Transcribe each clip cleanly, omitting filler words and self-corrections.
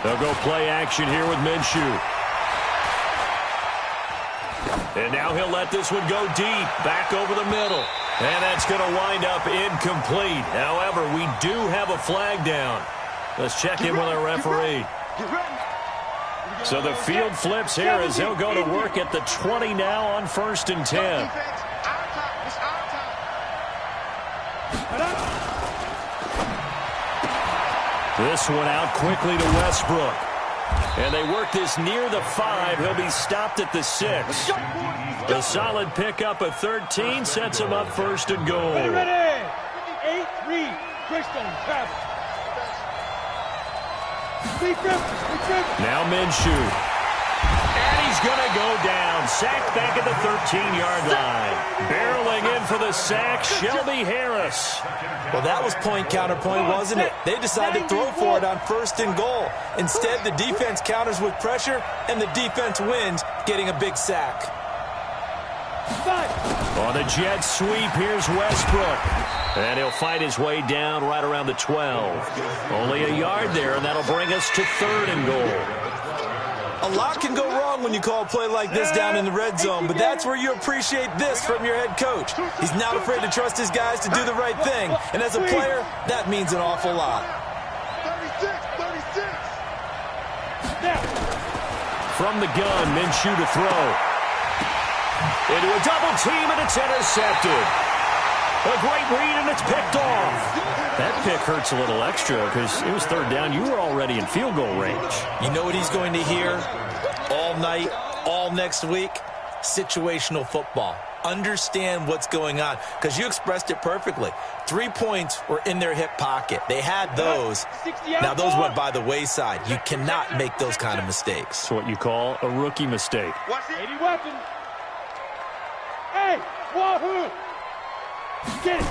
They'll go play action here with Minshew. And now he'll let this one go deep, back over the middle. And that's going to wind up incomplete. However, we do have a flag down. Let's check in with our referee. So the field flips here as he'll go to work at the 20 now on 1st and 10. This one out quickly to Westbrook. And they work this near the 5. He'll be stopped at the 6. The solid pickup of 13 sets him up 1st and goal. Ready. 8-3. Greystone travel. Now Minshew. And he's going to go down. Sacked back at the 13-yard line. Barreling in for the sack, Shelby Harris. Well, that was point counterpoint, wasn't it? They decided to throw for it on 1st and goal. Instead, the defense counters with pressure, and the defense wins, getting a big sack. On the jet sweep, here's Westbrook. And he'll fight his way down right around the 12. Only a yard there, and that'll bring us to 3rd and goal. A lot can go wrong when you call a play like this down in the red zone, but that's where you appreciate this from your head coach. He's not afraid to trust his guys to do the right thing, and as a player, that means an awful lot. 36. From the gun, Minshew to throw. Into a double team, and it's intercepted. A great read, and it's picked off. That pick hurts a little extra because it was 3rd down. You were already in field goal range. You know what he's going to hear all night, all next week? Situational football. Understand what's going on, because you expressed it perfectly. 3 points were in their hip pocket. They had those. Now, those went by the wayside. You cannot make those kind of mistakes. It's what you call a rookie mistake. 80 weapons. Hey, wahoo! Get it.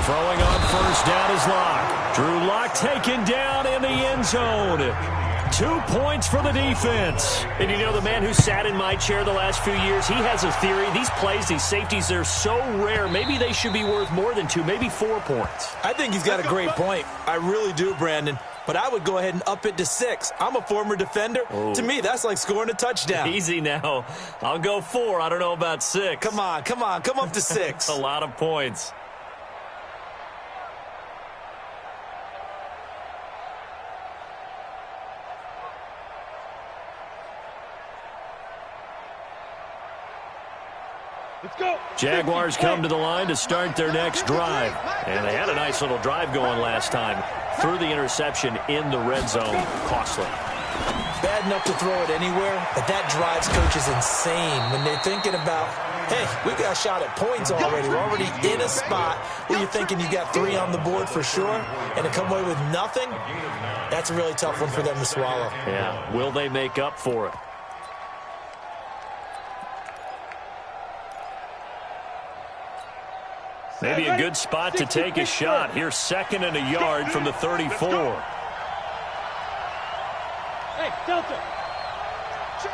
Throwing on 1st down is Locke. Drew Lock taken down in the end zone. 2 points for the defense. And you know, the man who sat in my chair the last few years, he has a theory. These plays, these safeties, they're so rare. Maybe they should be worth more than 2, maybe 4 points. I think he's got a great point. I really do, Brandon. But I would go ahead and up it to 6. I'm a former defender. To me, that's like scoring a touchdown. Easy now. I'll go 4. I don't know about 6. Come on. Come up to 6. A lot of points. Let's go. Jaguars come to the line to start their next drive. And they had a nice little drive going last time. Threw the interception in the red zone. Costly. Bad enough to throw it anywhere, but that drives coaches insane when they're thinking about, hey, we've got a shot at points already. We're already in a spot where you're thinking you got 3 on the board for sure, and to come away with nothing, that's a really tough one for them to swallow. Yeah, will they make up for it? Maybe a good spot to take a shot. Here's 2nd and a yard from the 34. Hey, Delta. Check.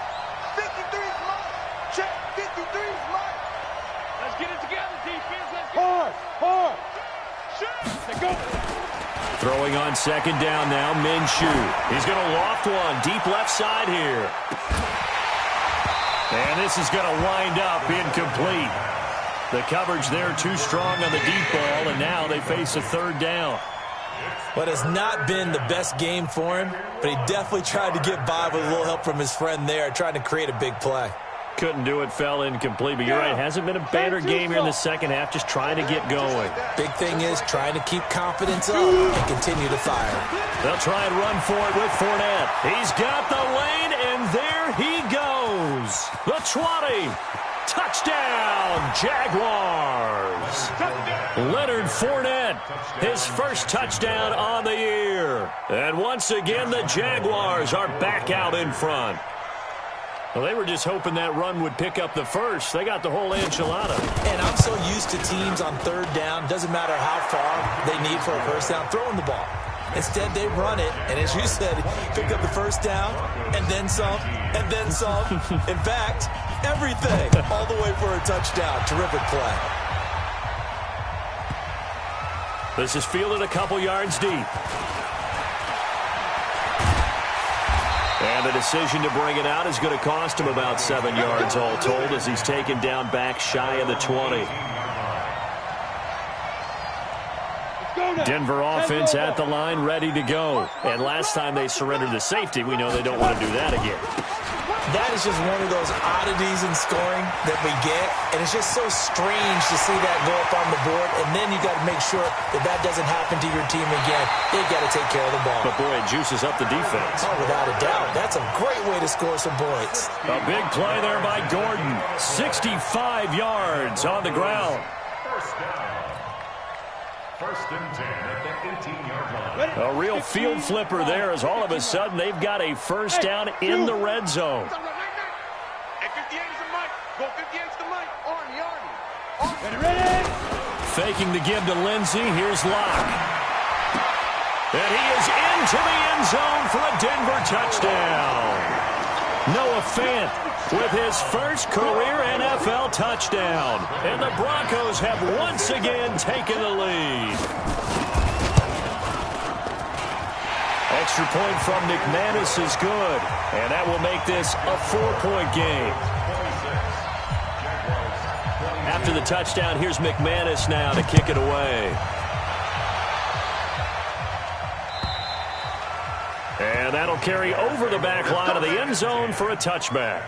53 is mine. Check. 53 is mine. Let's get it together, defense. Let's get hard. Let's go. Throwing on 2nd down now, Minshew. He's going to loft one deep left side here. And this is going to wind up incomplete. The coverage there too strong on the deep ball, and now they face a 3rd down. But it's not been the best game for him, but he definitely tried to get by with a little help from his friend there, trying to create a big play. Couldn't do it, fell incomplete, but you're right. Hasn't been a better game here in the second half, just trying to get going. Big thing is trying to keep confidence up and continue to fire. They'll try and run for it with Fournette. He's got the lane, and there he goes. The 20. Touchdown, Jaguars. Leonard Fournette, his first touchdown on the year. And once again, the Jaguars are back out in front. Well, they were just hoping that run would pick up the first. They got the whole enchilada. And I'm so used to teams on 3rd down, doesn't matter how far they need for a first down, throwing the ball. Instead, they run it, and as you said, picked up the first down, and then some, and then some. In fact, everything, all the way for a touchdown. Terrific play. This is fielded a couple yards deep. And the decision to bring it out is going to cost him about 7 yards all told as he's taken down back shy of the 20. Denver offense at the line, ready to go. And last time they surrendered the safety, we know they don't want to do that again. That is just one of those oddities in scoring that we get, and it's just so strange to see that go up on the board, and then you got to make sure that that doesn't happen to your team again. They've got to take care of the ball. But, boy, it juices up the defense. Oh, without a doubt. That's a great way to score some points. A big play there by Gordon. 65 yards on the ground. First down. First and 10 at the 18-yard line. A real field flipper there as all of a sudden they've got a first down in the red zone. Faking the give to Lindsey. Here's Locke. And he is into the end zone for a Denver touchdown. Noah Fant with his first career NFL touchdown. And the Broncos have once again taken the lead. Extra point from McManus is good. And that will make this a 4-point game. After the touchdown, here's McManus now to kick it away. And that'll carry over the back line of the end zone for a touchback.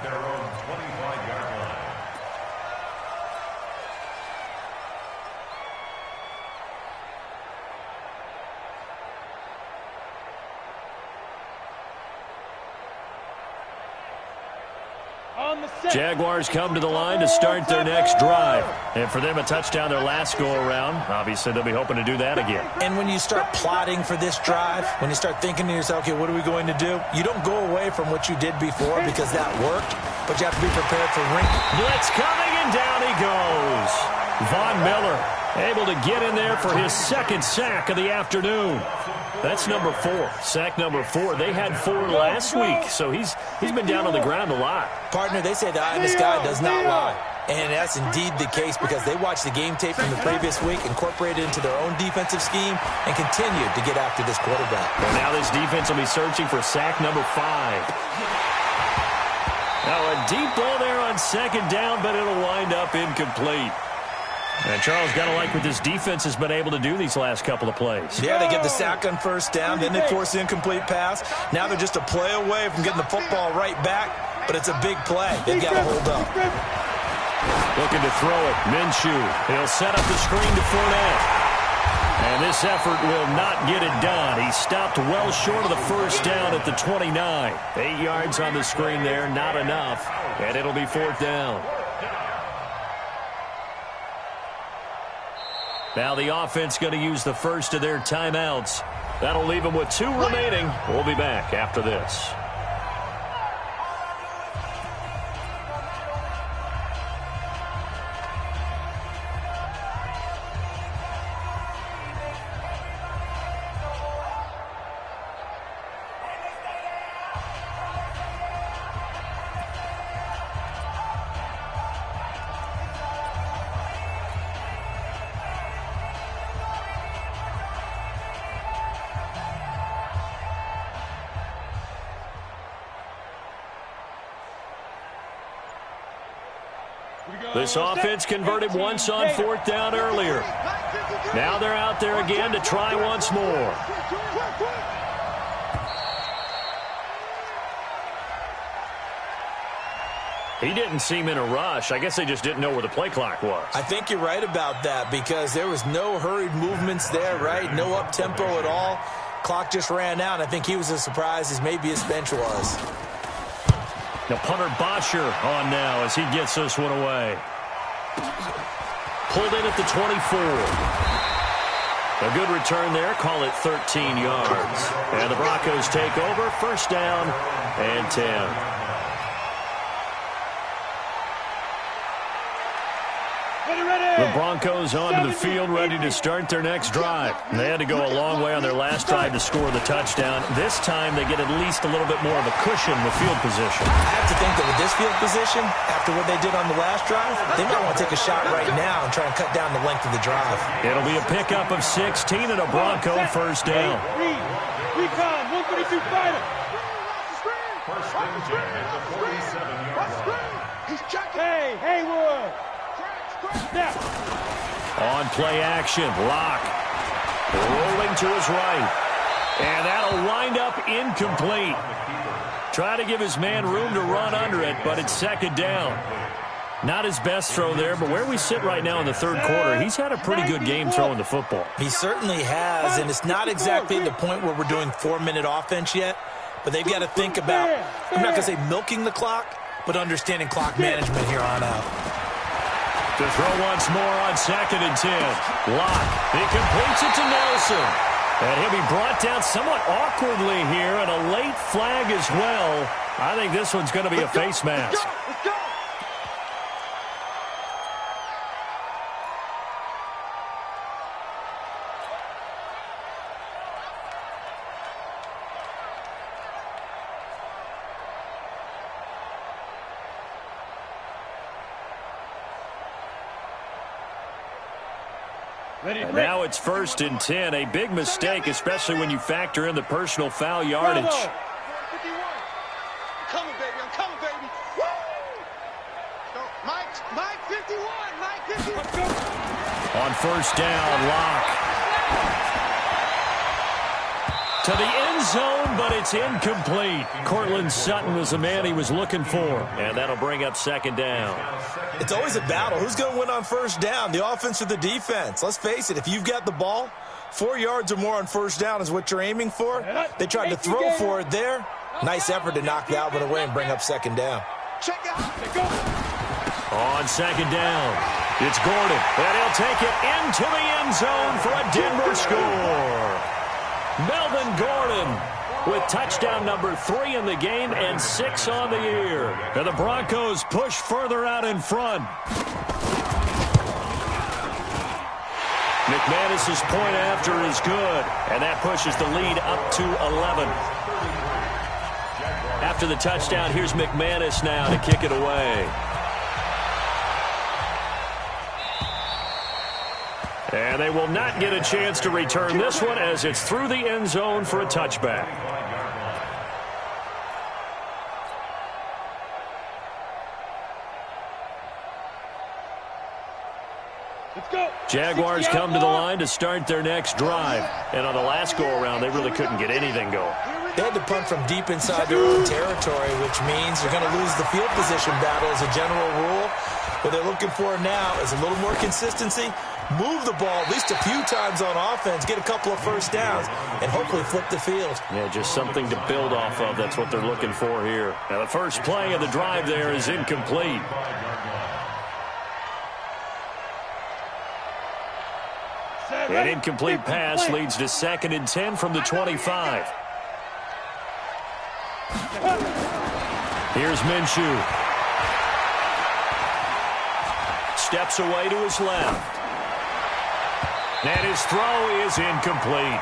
Jaguars come to the line to start their next drive. And for them, a touchdown their last go-around. Obviously, they'll be hoping to do that again. And when you start plotting for this drive, when you start thinking to yourself, okay, what are we going to do? You don't go away from what you did before because that worked, but you have to be prepared for wrinkles. Blitz coming, and down he goes. Von Miller able to get in there for his second sack of the afternoon. That's number 4. Sack number 4. They had 4 last week, so he's been down on the ground a lot. Partner, they say the eye in the sky does not lie. And that's indeed the case because they watched the game tape from the previous week, incorporated it into their own defensive scheme, and continued to get after this quarterback. And now this defense will be searching for sack number 5. Now a deep ball there on second down, but it'll wind up incomplete. And Charles, got to like what this defense has been able to do these last couple of plays. Yeah, they get the sack on first down, then they force the incomplete pass. Now they're just a play away from getting the football right back, but it's a big play. They've got to hold up. Looking to throw it. Minshew. He'll set up the screen to Fournette. And this effort will not get it done. He stopped well short of the first down at the 29. 8 yards on the screen there, not enough. And it'll be 4th down. Now the offense going to use the first of their timeouts. That'll leave them with 2 remaining. We'll be back after this. This offense converted once on 4th down earlier. Now they're out there again to try once more. He didn't seem in a rush. I guess they just didn't know where the play clock was. I think you're right about that because there was no hurried movements there, right? No up-tempo at all. Clock just ran out. I think he was as surprised as maybe his bench was. Now punter Bosher on now as he gets this one away. Pulled in at the 24. A good return there. Call it 13 yards. And the Broncos take over. First down and 10. The Broncos onto the field, ready to start their next drive. They had to go a long way on their last drive to score the touchdown. This time they get at least a little bit more of a cushion with field position. I have to think that with this field position, after what they did on the last drive, they might want to take a shot right now and try and cut down the length of the drive. It'll be a pickup of 16 and a Bronco first down. Recon, 132 fighter. He's checking. Hey, Haywood. Snap. On play action, Locke rolling to his right. And that'll wind up incomplete. Try to give his man room to run under it, but it's second down. Not his best throw there, but where we sit right now in the third quarter, he's had a pretty good game throwing the football. He certainly has, and it's not exactly the point where we're doing 4-minute offense yet, but they've got to think about, I'm not going to say milking the clock, but understanding clock management here on out. To throw once more on 2nd and 10. Locke, he completes it to Nelson. And he'll be brought down somewhat awkwardly here, and a late flag as well. I think this one's going to be a face mask. Let's go. And now it's 1st and 10. A big mistake, especially when you factor in the personal foul yardage. 51. I'm coming, baby. I'm coming, baby. Woo! Go. Mike 51. Mike 51. On 1st down, Locke. To the end zone, but it's incomplete. Cortland Sutton was the man he was looking for. And that'll bring up 2nd down. It's always a battle. Who's going to win on 1st down, the offense or the defense? Let's face it, if you've got the ball, 4 yards or more on 1st down is what you're aiming for. They tried to throw for it there. Nice effort to knock that one away and bring up 2nd down. Check it out. On 2nd down, it's Gordon. And he'll take it into the end zone for a Denver score. Melvin Gordon with touchdown number 3 in the game and 6 on the year. And the Broncos push further out in front. McManus's point after is good, and that pushes the lead up to 11. After the touchdown, here's McManus now to kick it away. And they will not get a chance to return this one as it's through the end zone for a touchback. Jaguars come to the line to start their next drive. And on the last go-around, they really couldn't get anything going. They had to punt from deep inside their own territory, which means they're going to lose the field position battle as a general rule. What they're looking for now is a little more consistency, move the ball at least a few times on offense, get a couple of 1st downs, and hopefully flip the field. Yeah, just something to build off of. That's what they're looking for here. Now, the first play of the drive there is incomplete. An incomplete pass leads to 2nd and 10 from the 25. Here's Minshew. Steps away to his left. And his throw is incomplete.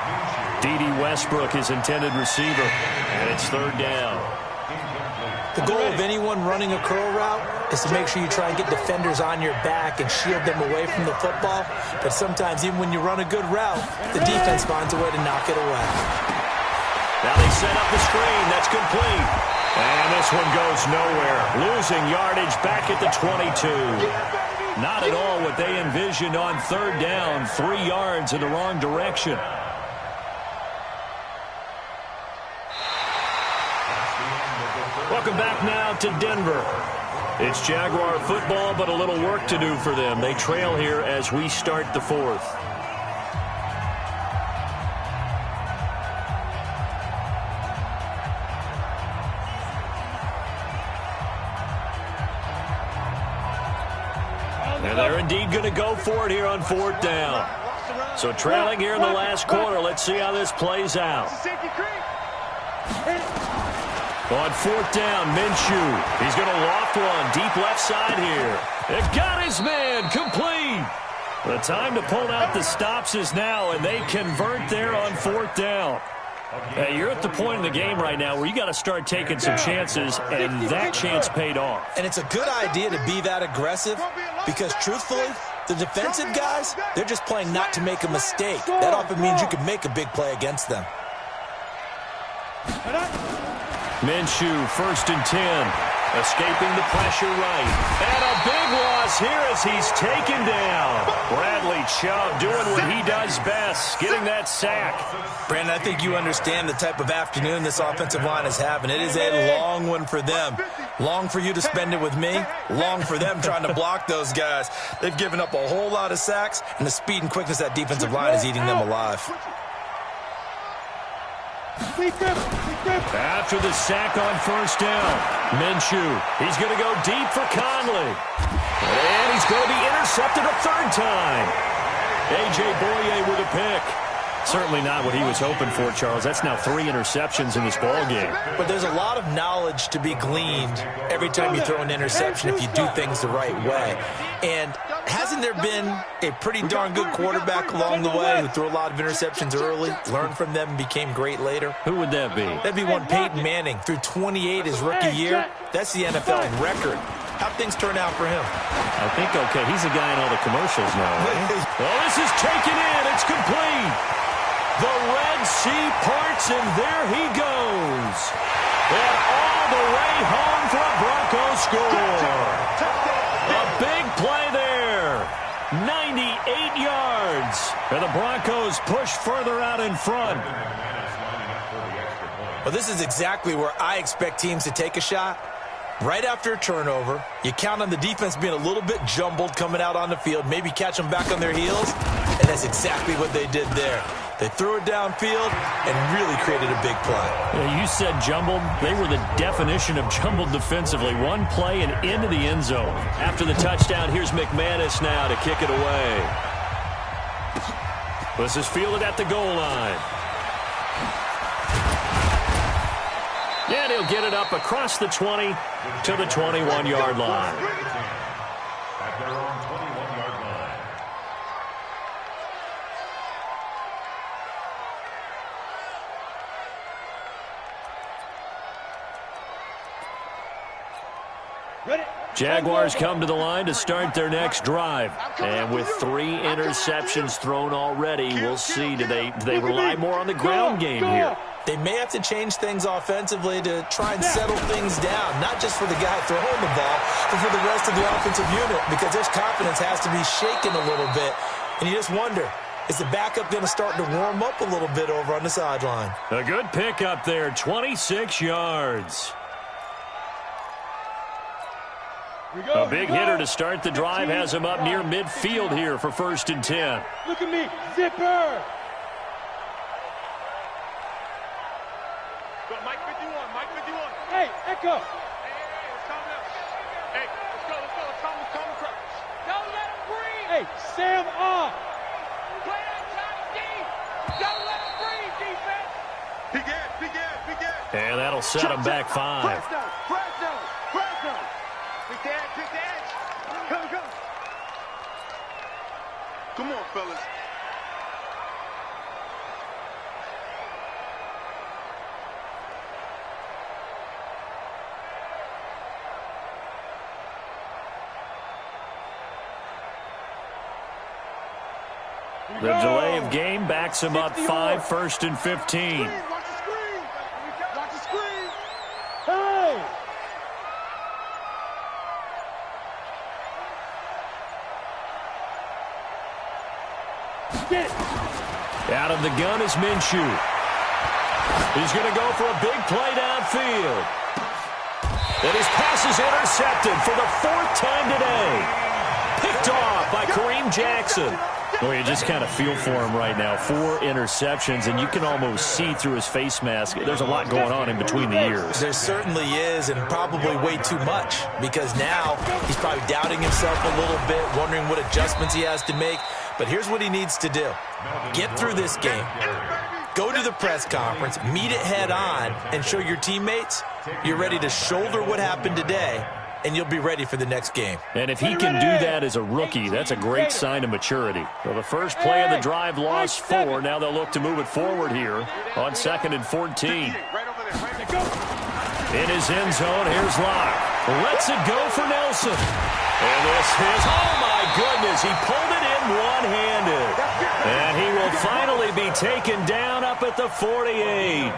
D.D. Westbrook, his intended receiver. And it's 3rd down. The goal of anyone running a curl route is to make sure you try and get defenders on your back and shield them away from the football. But sometimes, even when you run a good route, the defense finds a way to knock it away. Now they set up the screen. That's complete. And this one goes nowhere. Losing yardage back at the 22. Not at all what they envisioned on 3rd down. 3 yards in the wrong direction. Welcome back now to Denver. It's Jaguar football, but a little work to do for them. They trail here as we start the 4th. And they're indeed going to go for it here on 4th down. So trailing here in the last quarter. Let's see how this plays out. On 4th down, Minshew. He's going to loft one deep left side here. They've got his man complete. The time to pull out the stops is now, and they convert there on 4th down. Hey, you're at the point in the game right now where you got to start taking some chances, and that chance paid off. And it's a good idea to be that aggressive because, truthfully, the defensive guys, they're just playing not to make a mistake. That often means you can make a big play against them. Minshew, 1st and 10. Escaping the pressure right. And a big loss here as he's taken down. Bradley Chubb doing what he does best, getting that sack. Brandon, I think you understand the type of afternoon this offensive line is having. It is a long one for them. Long for you to spend it with me. Long for them trying to block those guys. They've given up a whole lot of sacks, and the speed and quickness of that defensive line is eating them alive. After the sack on 1st down, Minshew, he's going to go deep for Conley. And he's going to be intercepted a 3rd time. A.J. Boye with a pick. Certainly not what he was hoping for, Charles. That's now 3 interceptions in this ballgame. But there's a lot of knowledge to be gleaned every time you throw an interception if you do things the right way. And hasn't there been a pretty darn good quarterback along the way who threw a lot of interceptions early, learned from them, and became great later? Who would that be? That'd be one Peyton Manning. Threw 28 his rookie year. That's the NFL record. How'd things turn out for him? I think okay. He's a guy in all the commercials now, right? Well, this is taken in. It's complete. The Red Sea parts, and there he goes. And all the way home for a Broncos score. A big play there. 98 yards. And the Broncos push further out in front. Well, this is exactly where I expect teams to take a shot. Right after a turnover, you count on the defense being a little bit jumbled coming out on the field, maybe catch them back on their heels, and that's exactly what they did there. They threw it downfield and really created a big play. Yeah, you said jumbled. They were the definition of jumbled defensively. One play and into the end zone. After the touchdown, here's McManus now to kick it away. This is fielded at the goal line. And he'll get it up across the 20 to the 21-yard line. At their own 21-yard line. Jaguars come to the line to start their next drive. And with 3 interceptions thrown already, we'll see, do they rely more on the ground game here? They may have to change things offensively to try and settle things down, not just for the guy throwing the ball, but for the rest of the offensive unit, because their confidence has to be shaken a little bit. And you just wonder, is the backup going to start to warm up a little bit over on the sideline? A good pick up there, 26 yards. A big hitter to start the drive has him up near midfield here for 1st and 10. Look at me, zipper. Mike 51, Mike 51. Hey, Echo. Hey, let's calm down. Hey, let's go. Let's calm down. Don't let him breathe. Hey, Sam off. Play that time deep. Don't let him breathe, defense. Big edge. And that'll set him back 5. Press zone. Big edge. Come on, fellas. The delay of game backs him up 5, 1st and 15. Watch the screen. Hey. Get it. Out of the gun is Minshew. He's going to go for a big play downfield. And his pass is intercepted for the 4th time today. Picked off by Kareem Jackson. Well, you just kind of feel for him right now. 4 interceptions, and you can almost see through his face mask. There's a lot going on in between the ears. There certainly is, and probably way too much, because now he's probably doubting himself a little bit, wondering what adjustments he has to make. But here's what he needs to do. Get through this game. Go to the press conference, meet it head on, and show your teammates you're ready to shoulder what happened today, and you'll be ready for the next game. And if he can do that as a rookie, that's a great sign of maturity. Well, the first play of the drive lost 4. Now they'll look to move it forward here on 2nd and 14. In his end zone, here's Locke. Lets it go for Nelson. And this is, oh my goodness, he pulled it in one-handed. And he will finally be taken down up at the 48.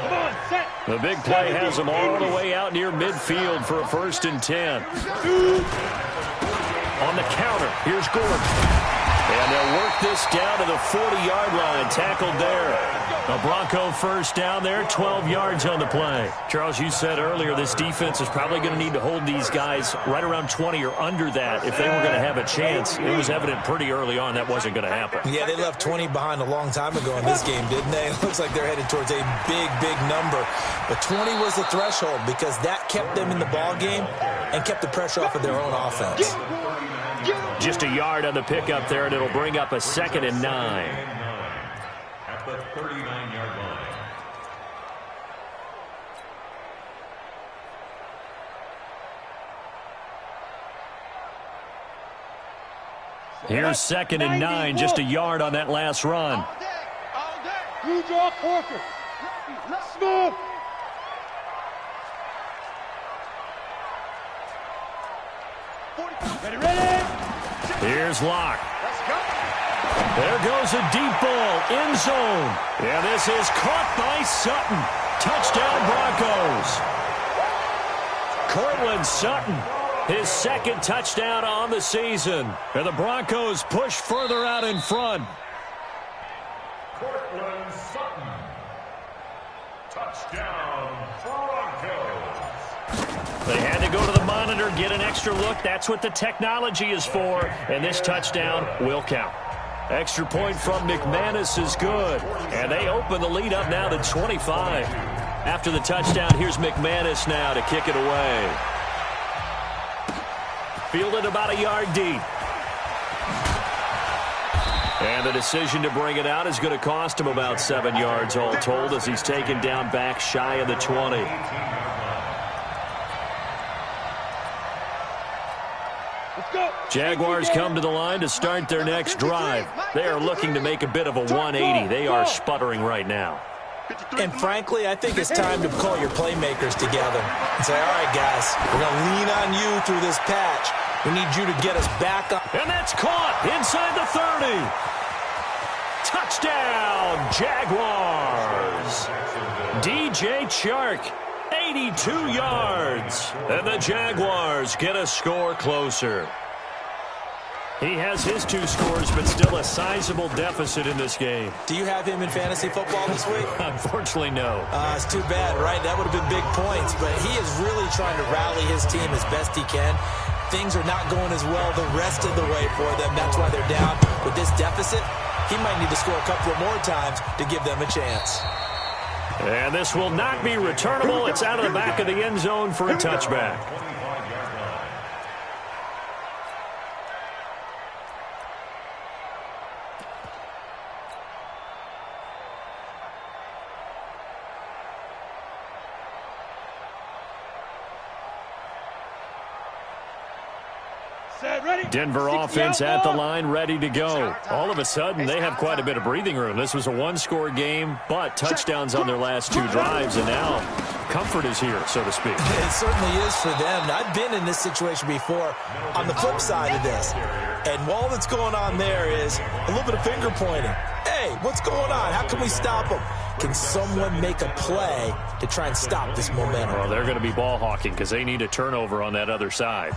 Come on, set. The big play has them all the way out near midfield for a 1st and 10. On the counter, here's Gordon. And they'll work this down to the 40-yard line. Tackled there. A Bronco 1st down there, 12 yards on the play. Charles, you said earlier this defense is probably going to need to hold these guys right around 20 or under that if they were going to have a chance. It was evident pretty early on that wasn't going to happen. Yeah, they left 20 behind a long time ago in this game, didn't they? It looks like they're headed towards a big, big number. But 20 was the threshold because that kept them in the ball game and kept the pressure off of their own offense. Just a yard on the pickup there, and it'll bring up a 2nd and 9. At the 39-yard line. Here's 2nd and 9, just a yard on that last run. All day. You draw quarter. Smooth. Ready. Here's Locke. Let's go. There goes a deep ball, end zone. And this is caught by Sutton. Touchdown Broncos. Cortland Sutton, his 2nd touchdown on the season. And the Broncos push further out in front. Cortland Sutton. Touchdown, Broncos. They had to go to the monitor, get an extra look. That's what the technology is for. And this touchdown will count. Extra point from McManus is good. And they open the lead up now to 25. After the touchdown, here's McManus now to kick it away. Fielded about a yard deep. And the decision to bring it out is going to cost him about 7 yards all told as he's taken down back shy of the 20. Jaguars come to the line to start their next drive. They are looking to make a bit of a 180. They are sputtering right now. And frankly, I think it's time to call your playmakers together and say, all right, guys, we're going to lean on you through this patch. We need you to get us back up. And that's caught inside the 30. Touchdown, Jaguars. DJ Chark, 82 yards. And the Jaguars get a score closer. He has his 2 scores, but still a sizable deficit in this game. Do you have him in fantasy football this week? Unfortunately, no. It's too bad, right? That would have been big points, but he is really trying to rally his team as best he can. Things are not going as well the rest of the way for them. That's why they're down. With this deficit, he might need to score a couple of more times to give them a chance. And this will not be returnable. It's out of the back of the end zone for a touchback. Denver offense at the line, ready to go. All of a sudden, they have quite a bit of breathing room. This was a 1-score game, but touchdowns on their last 2 drives, and now comfort is here, so to speak. It certainly is for them. I've been in this situation before on the flip side of this. And all that's going on there is a little bit of finger pointing. Hey, what's going on? How can we stop them? Can someone make a play to try and stop this momentum? Well, they're going to be ball hawking because they need a turnover on that other side.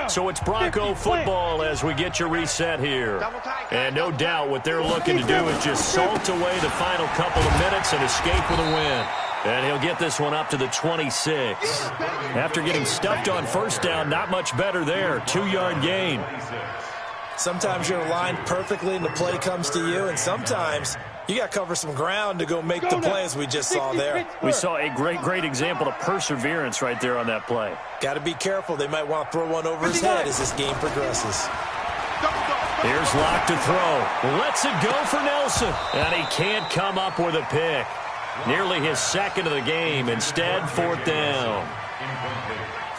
So it's Bronco football as we get you reset here. And no doubt what they're looking to do is just salt away the final couple of minutes and escape with a win. And he'll get this one up to the 26. After getting stuffed on 1st down, not much better there. 2-yard gain. Sometimes you're aligned perfectly and the play comes to you, and sometimes you got to cover some ground to go make the play as we just saw there. We saw a great example of perseverance right there on that play. Got to be careful. They might want to throw one over his head as this game progresses. Here's Locke to throw. Lets it go for Nelson. And he can't come up with a pick. Nearly his 2nd of the game. Instead, 4th down.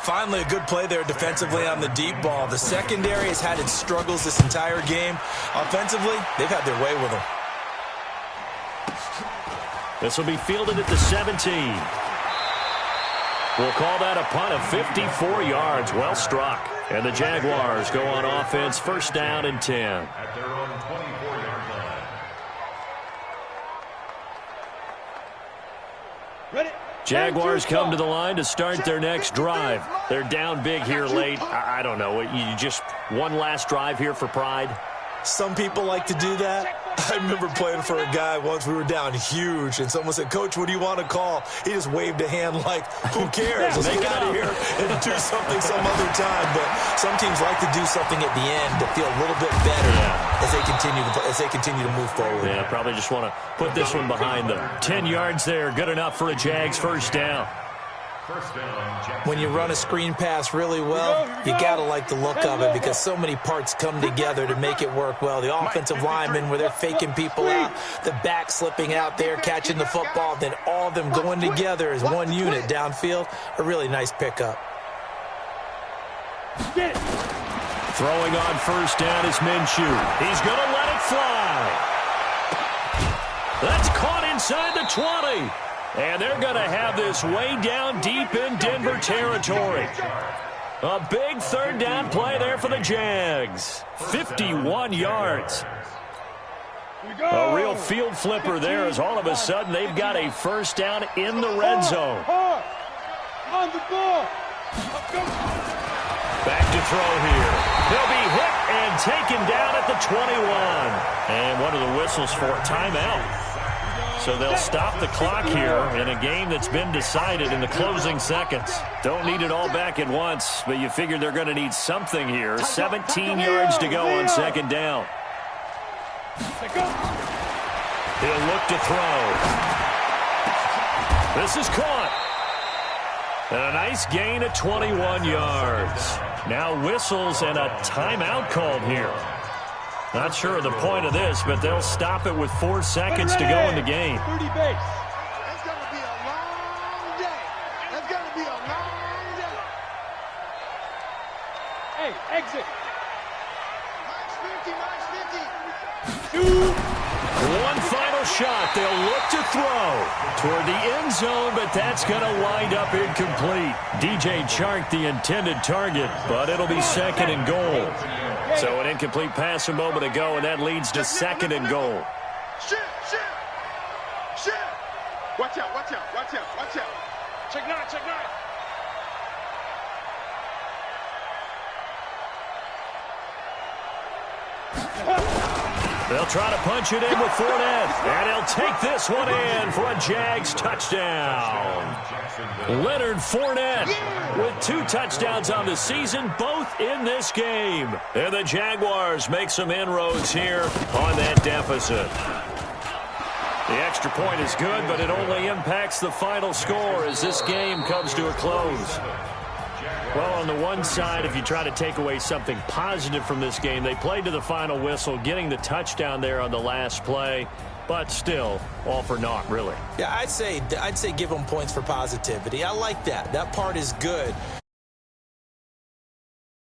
Finally, a good play there defensively on the deep ball. The secondary has had its struggles this entire game. Offensively, they've had their way with them. This will be fielded at the 17. We'll call that a punt of 54 yards. Well struck. And the Jaguars go on offense, first down and 10. At their own 24-yard line. Ready? Jaguars come to the line to start their next drive. They're down big here late. I don't know. You just one last drive here for pride? Some people like to do that. I remember playing for a guy once. We were down huge, and someone said, "Coach, what do you want to call?" He just waved a hand like, who cares? Let's get out of here and do something some other time. But some teams like to do something at the end to feel a little bit better as they continue to move forward. Yeah, probably just want to put this one behind them. 10 yards there, good enough for a Jags first down. When you run a screen pass really well, you got to like the look of it because so many parts come together to make it work well. The offensive linemen, where they're faking people out, the back slipping out there, catching the football, then all of them going together as one unit downfield, a really nice pickup. Throwing on first down is Minshew. He's going to let it fly. That's caught inside the 20. And they're going to have this way down deep in Denver territory. A big third down play there for the Jags. 51 yards. A real field flipper there as all of a sudden they've got a first down in the red zone. On the ball. Back to throw here. He'll be hit and taken down at the 21. And what are the whistles for? Timeout. So they'll stop the clock here in a game that's been decided in the closing seconds. Don't need it all back at once, but you figure they're going to need something here. 17 yards to go on second down. He'll look to throw. This is caught. And a nice gain of 21 yards. Now whistles and a timeout called here. Not sure of the point of this, but they'll stop it with 4 seconds to go in the game. 30 base. It's going to be a long day. It's going to be a long day. Hey, exit. Max 50, Max 50. One final shot. They'll look to throw toward the end zone, but that's going to wind up incomplete. DJ Chark, the intended target, but it'll be second and goal. So an incomplete pass a moment ago, and that leads to second and goal. Shit. Watch out. Check nine. They'll try to punch it in with Fournette, and he'll take this one in for a Jags touchdown. Leonard Fournette with 2 touchdowns on the season, both in this game. And the Jaguars make some inroads here on that deficit. The extra point is good, but it only impacts the final score as this game comes to a close. Well, on the one side, if you try to take away something positive from this game, they played to the final whistle, getting the touchdown there on the last play, but still, all for naught, really. Yeah, I'd say give them points for positivity. I like that. That part is good.